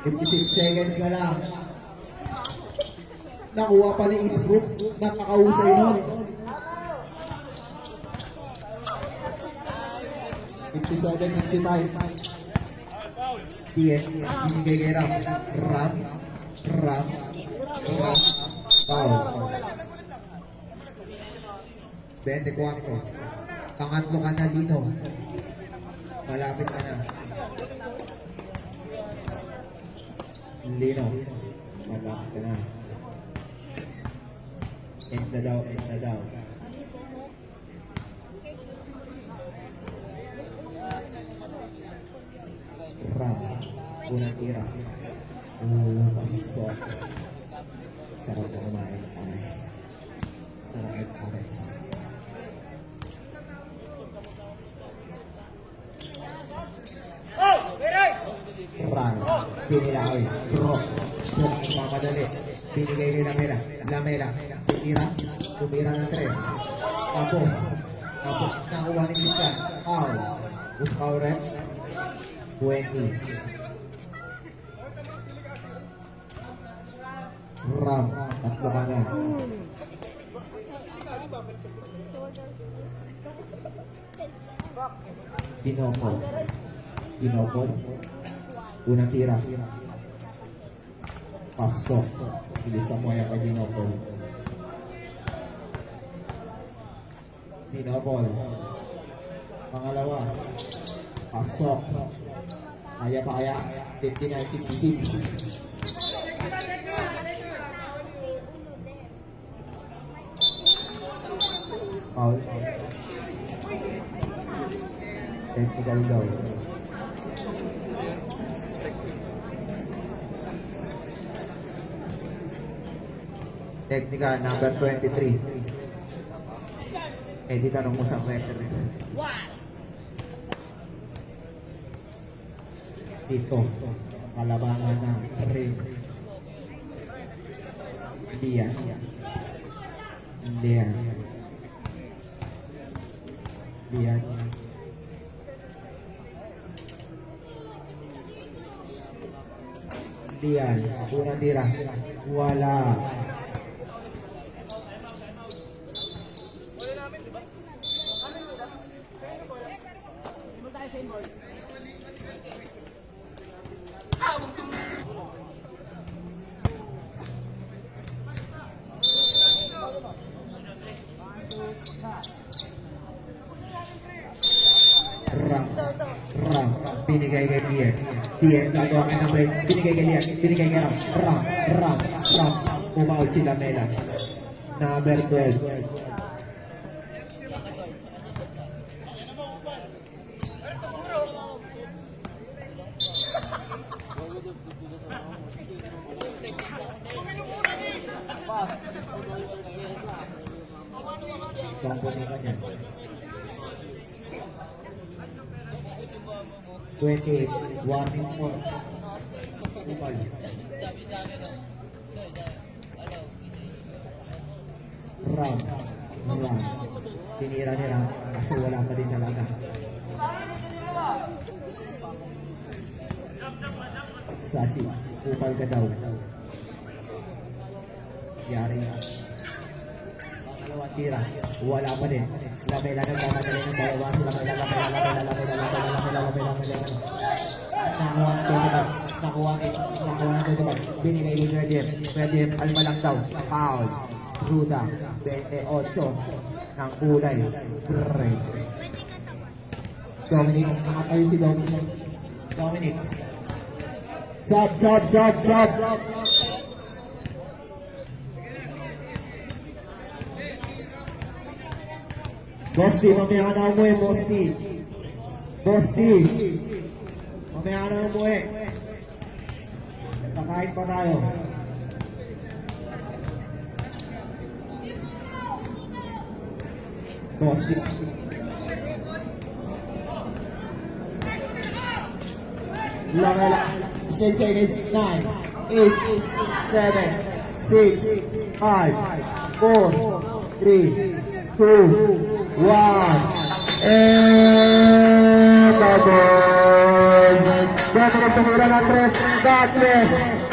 56 seconds na lang. Nakuha pa ni Eastbrook. Nakakausay nun. 57-65. Yes, binigay kay Ram. Foul. 24. Pangatlo ka na, Lino. Malapit ka na. Lino. Malapit ka na. End na daw. Ram. Unang tira. Pasok. Sarap na kumain. Ares. Ram. Pinilakoy. Rock. Mamadali. Binigay kay Lamela. Lamela. Tumira ng 3. Tapos nakuha ni Christian. Foul. Foul rep. 20. Ram. Tatlo ka na. Dinopol. Unang tira. Pasok. Bilisan mo yan kay Dinopol. Pangalawa. Pasok. Kaya pa kaya? 59-66. Foul. Technical daw. Technical number 23. Di tanong mo sa referee. Dito, kalabangan ng ring. Lian. Unang tira. Wala. Ram. Binigay kay Bien gagawa ka ng break. Binigay kay Lian. Binigay kay Ram. Umaul si Lamela. Number 12. Ito ang pumunta niya. 28. Warning po. Upal. Ram. Tinira ni Ram. Kasi wala pa din talaga. Sasi. Upal ka daw. Yari nga. Pangalawang tira. Wala pa din. Lamela ng kamadali ng dalawa. Lamela. Nakuha ng tutupad. Binigay ni Redim. Alma lang daw. Foul. Ruda. 28 ng kulay. Break. Dominic. Nakatayo si Dominic. Sub. Bosti, mamaya ka na umuwi, Bosti. Mamaya ka na umuwi. Kakain pa tayo. Bosti. Lamela. Sensei is 9, 8, 7, 6, 5, 4, 3, 2, 1. And the ball. Dominic tumira ng 3. God bless.